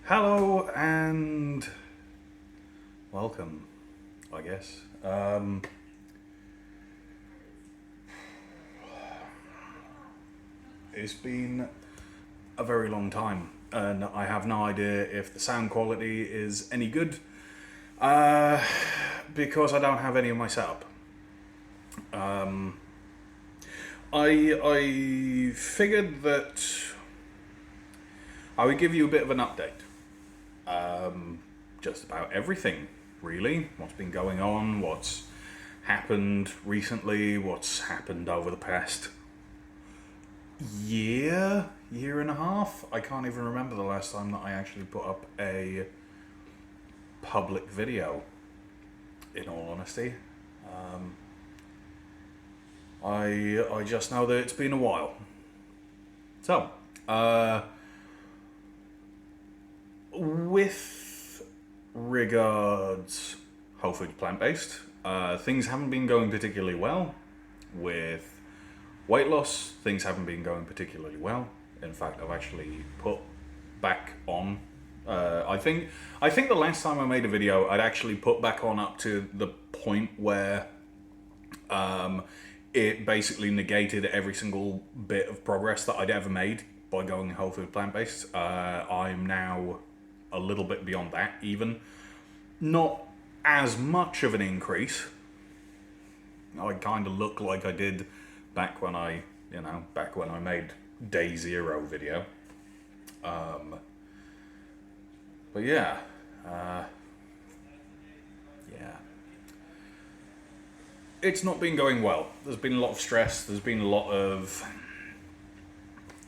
Hello and welcome, I guess. It's been a very long time, and I have no idea if the sound quality is any good because I don't have any of my setup. I figured that I would give you a bit of an update. Just about everything, really. What's been going on, what's happened recently, what's happened over the past year and a half. I can't even remember the last time that I actually put up a public video, in all honesty. I just know that it's been a while. So, with regards whole food plant-based, things haven't been going particularly well. With weight loss, things haven't been going particularly well. In fact, I've actually put back on. I think the last time I made a video, I'd actually put back on up to the point where it basically negated every single bit of progress that I'd ever made by going whole food plant-based. I'm now a little bit beyond that, even. Not as much of an increase. I kind of look like I did back when I made day 0 video. But yeah. It's not been going well. There's been a lot of stress. There's been a lot of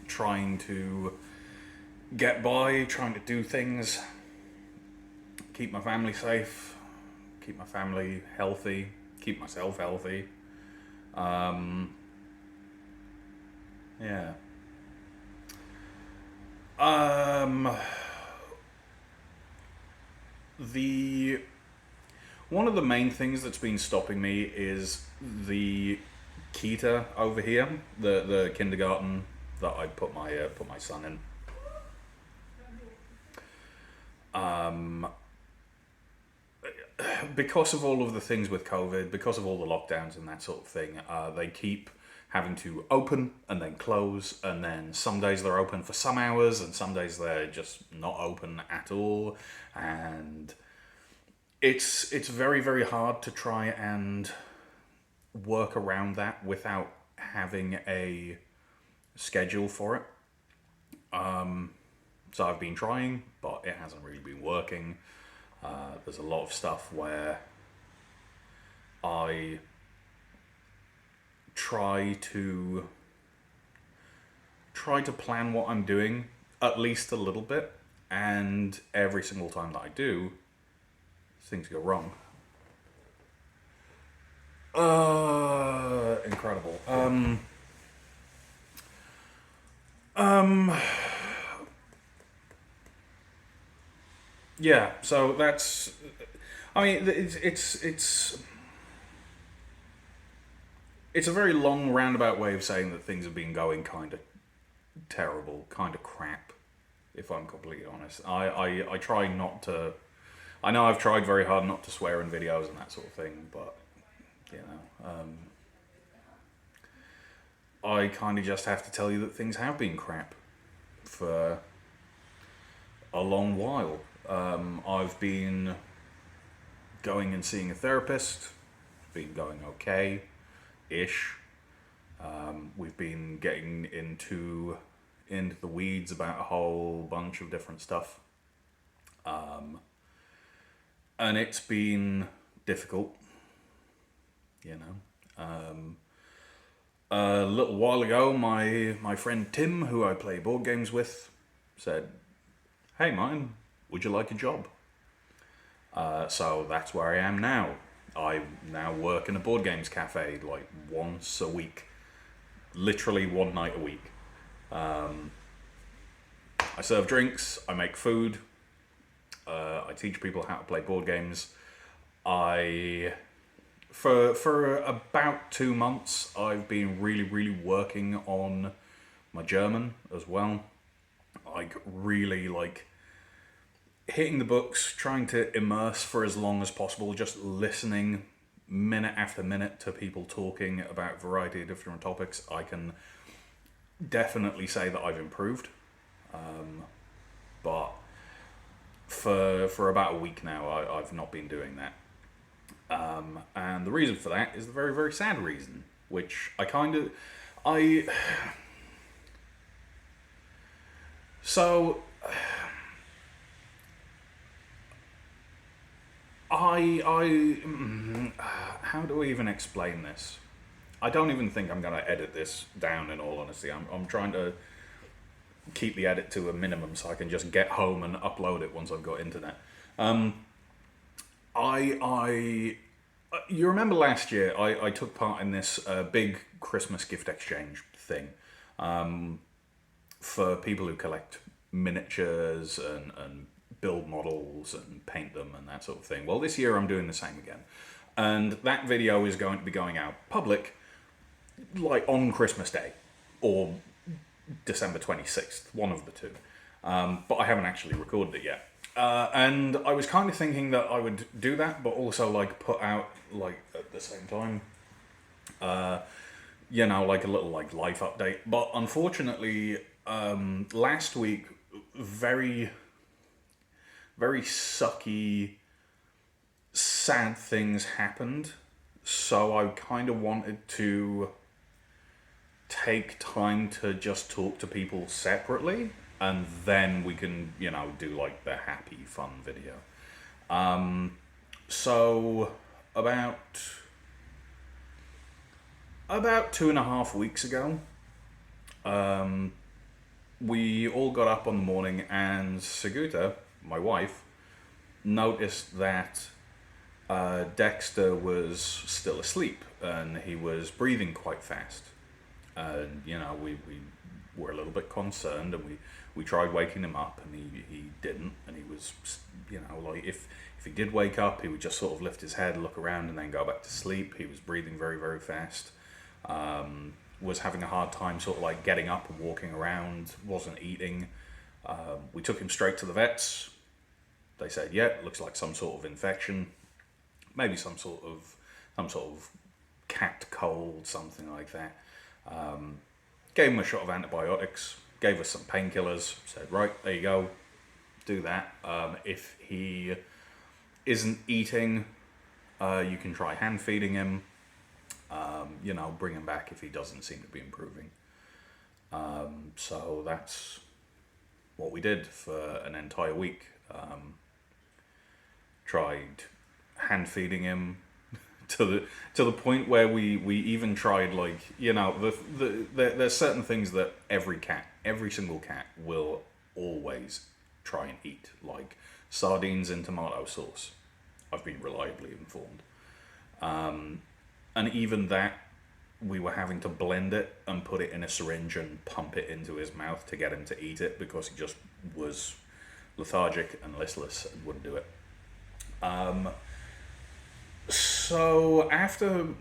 trying to get by, trying to do things, keep my family safe, keep my family healthy, keep myself healthy. Yeah. One of the main things that's been stopping me is the Kita over here, the kindergarten that I put my son in. Because of all of the things with COVID, because of all the lockdowns and that sort of thing, they keep having to open and then close, and then some days they're open for some hours and some days they're just not open at all, and it's very, very hard to try and work around that without having a schedule for it. So I've been trying, but it hasn't really been working. There's a lot of stuff where I try to plan what I'm doing at least a little bit, and every single time that I do, things go wrong. Incredible. Yeah, so that's, I mean, it's a very long roundabout way of saying that things have been going kind of terrible, kind of crap, if I'm completely honest. I try not to, I know I've tried very hard not to swear in videos and that sort of thing, but, you know, I kind of just have to tell you that things have been crap for a long while. I've been going and seeing a therapist. It's been going okay-ish. We've been getting into the weeds about a whole bunch of different stuff. And it's been difficult, you know. A little while ago, my friend Tim, who I play board games with, said, "Hey, Martin, would you like a job?" So that's where I am now. I now work in a board games cafe like once a week. Literally one night a week. I serve drinks, I make food, I teach people how to play board games. For about 2 months, I've been really working on my German as well. Really hitting the books, trying to immerse for as long as possible, just listening minute after minute to people talking about a variety of different topics, I can definitely say that I've improved. But for about a week now, I've not been doing that. And the reason for that is the very, very sad reason, which I so how do I even explain this? I don't even think I'm going to edit this down, in all honesty. I'm trying to keep the edit to a minimum so I can just get home and upload it once I've got internet. You remember last year I took part in this big Christmas gift exchange thing for people who collect miniatures and build models and paint them and that sort of thing. Well, this year I'm doing the same again. And that video is going to be going out public like on Christmas Day or December 26th, one of the two. But I haven't actually recorded it yet. And I was kind of thinking that I would do that, but also like put out like at the same time, like a little like life update. But unfortunately, last week, very, very sucky, sad things happened. So I kind of wanted to take time to just talk to people separately, and then we can, do like the happy, fun video. So about 2.5 weeks ago, we all got up on the morning, and Saguta, my wife, noticed that Dexter was still asleep, and he was breathing quite fast. And, we were a little bit concerned, and we tried waking him up, and he didn't. And he was, like if he did wake up, he would just sort of lift his head, look around, and then go back to sleep. He was breathing very, very fast. Was having a hard time sort of like getting up and walking around, wasn't eating. We took him straight to the vets. They said, yeah, it looks like some sort of infection, maybe some sort of cat cold, something like that. Gave him a shot of antibiotics, gave us some painkillers, said, right, there you go, do that. If he isn't eating, you can try hand feeding him, bring him back if he doesn't seem to be improving. So that's what we did for an entire week. Tried hand feeding him, to the point where we even tried, like, there's certain things that every single cat will always try and eat, like sardines in tomato sauce. I've been reliably informed. And even that, we were having to blend it and put it in a syringe and pump it into his mouth to get him to eat it, because he just was lethargic and listless and wouldn't do it. So after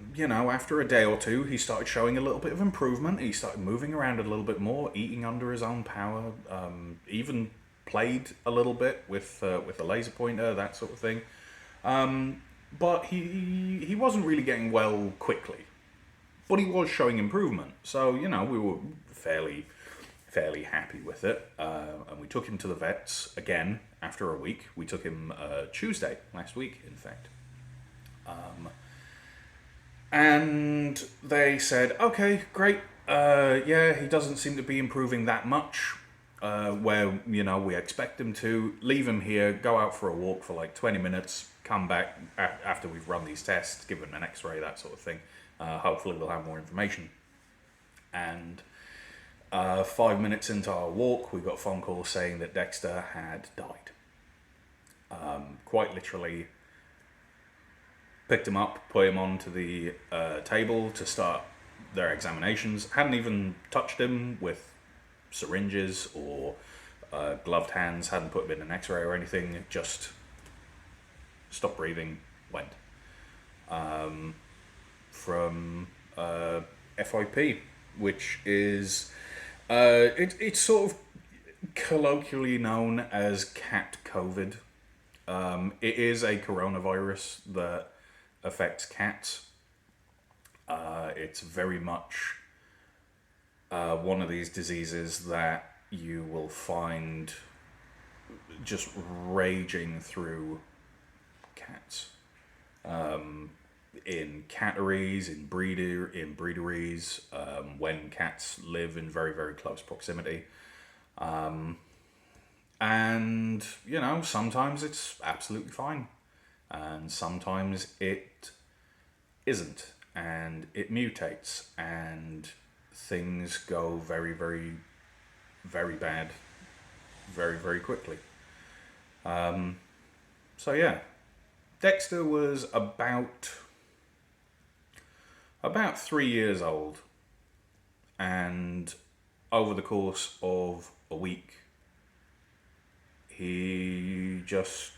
a day or two, he started showing a little bit of improvement. He started moving around a little bit more, eating under his own power, even played a little bit with a laser pointer, that sort of thing. But he wasn't really getting well quickly. But he was showing improvement. So, we were fairly happy with it. And we took him to the vets again after a week. We took him Tuesday last week, in fact. And they said, okay, great. He doesn't seem to be improving that much. Where, we expect him to. Leave him here, go out for a walk for like 20 minutes, come back after we've run these tests, give him an x-ray, that sort of thing. Hopefully we'll have more information. And 5 minutes into our walk, we got a phone call saying that Dexter had died. Quite literally, picked him up, put him onto the table to start their examinations. Hadn't even touched him with syringes or gloved hands, hadn't put him in an x-ray or anything, just stopped breathing, went. From FIP, which is it's sort of colloquially known as cat COVID. It is a coronavirus that affects cats. It's very much one of these diseases that you will find just raging through cats. In catteries, in breederees, when cats live in very, very close proximity. And, you know, sometimes it's absolutely fine. And sometimes it isn't. And it mutates. And things go very, very, very bad very, very quickly. So, yeah. Dexter was about 3 years old. And over the course of a week, he just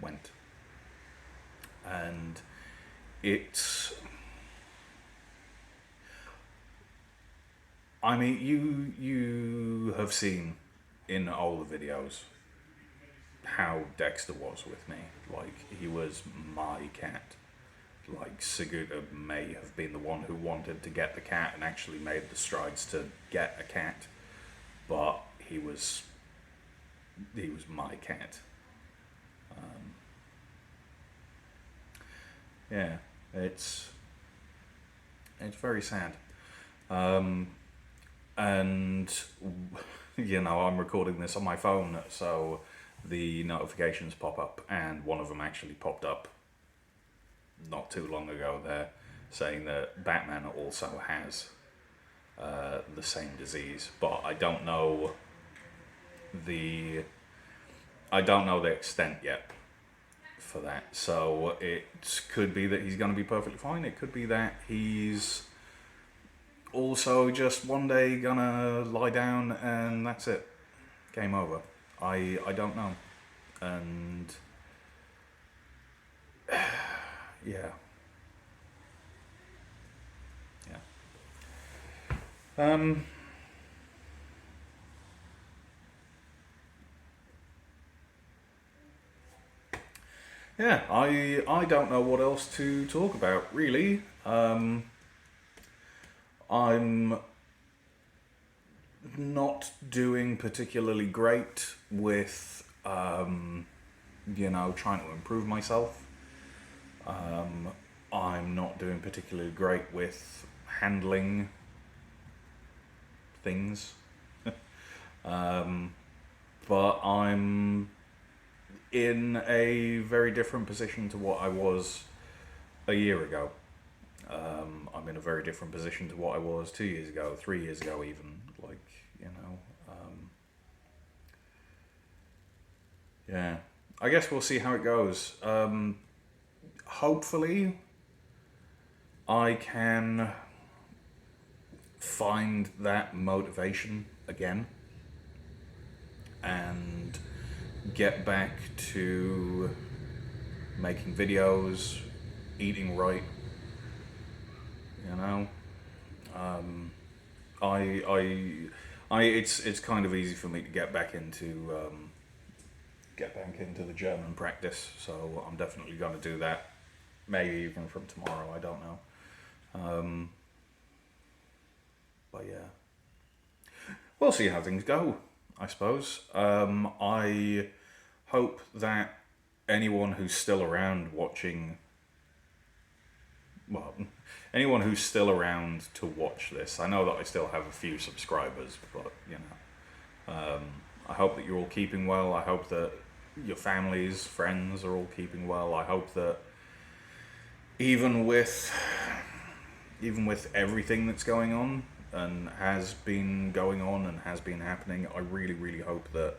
went. And it's... I mean, you have seen in all the videos how Dexter was with me. Like, he was my cat. Like, Seguta may have been the one who wanted to get the cat and actually made the strides to get a cat. But he was my cat. Yeah, it's very sad. And, you know, I'm recording this on my phone, so the notifications pop up, and one of them actually popped up not too long ago there, saying that Batman also has the same disease, but I don't know the extent yet for that. So it could be that he's going to be perfectly fine. It could be that he's also just one day gonna lie down and that's it, game over. I don't know. And yeah. Yeah, I don't know what else to talk about, really. I'm not doing particularly great with, you know, trying to improve myself. I'm not doing particularly great with handling things. But I'm in a very different position to what I was a year ago. I'm in a very different position to what I was 2 years ago, 3 years ago even. Like, you know, yeah. I guess we'll see how it goes. Hopefully, I can find that motivation again and get back to making videos, eating right, you know. It's kind of easy for me to get back into the German practice, so I'm definitely going to do that. Maybe even from tomorrow, I don't know. But yeah, we'll see how things go, I suppose. I hope that anyone who's still around watching, well, anyone who's still around to watch this, I know that I still have a few subscribers, but, you know, I hope that you're all keeping well. I hope that your families, friends are all keeping well. I hope that even with everything that's going on and has been going on and has been happening, I really, really hope that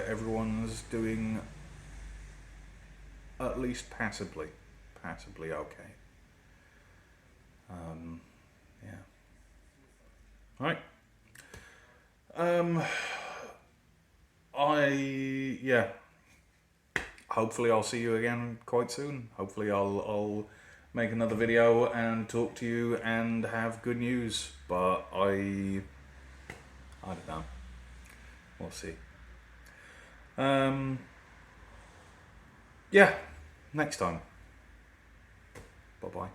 everyone's doing at least passably okay. Yeah. Right. Yeah. Hopefully I'll see you again quite soon. Hopefully I'll make another video and talk to you and have good news. But I don't know. We'll see. Yeah, next time. Bye bye.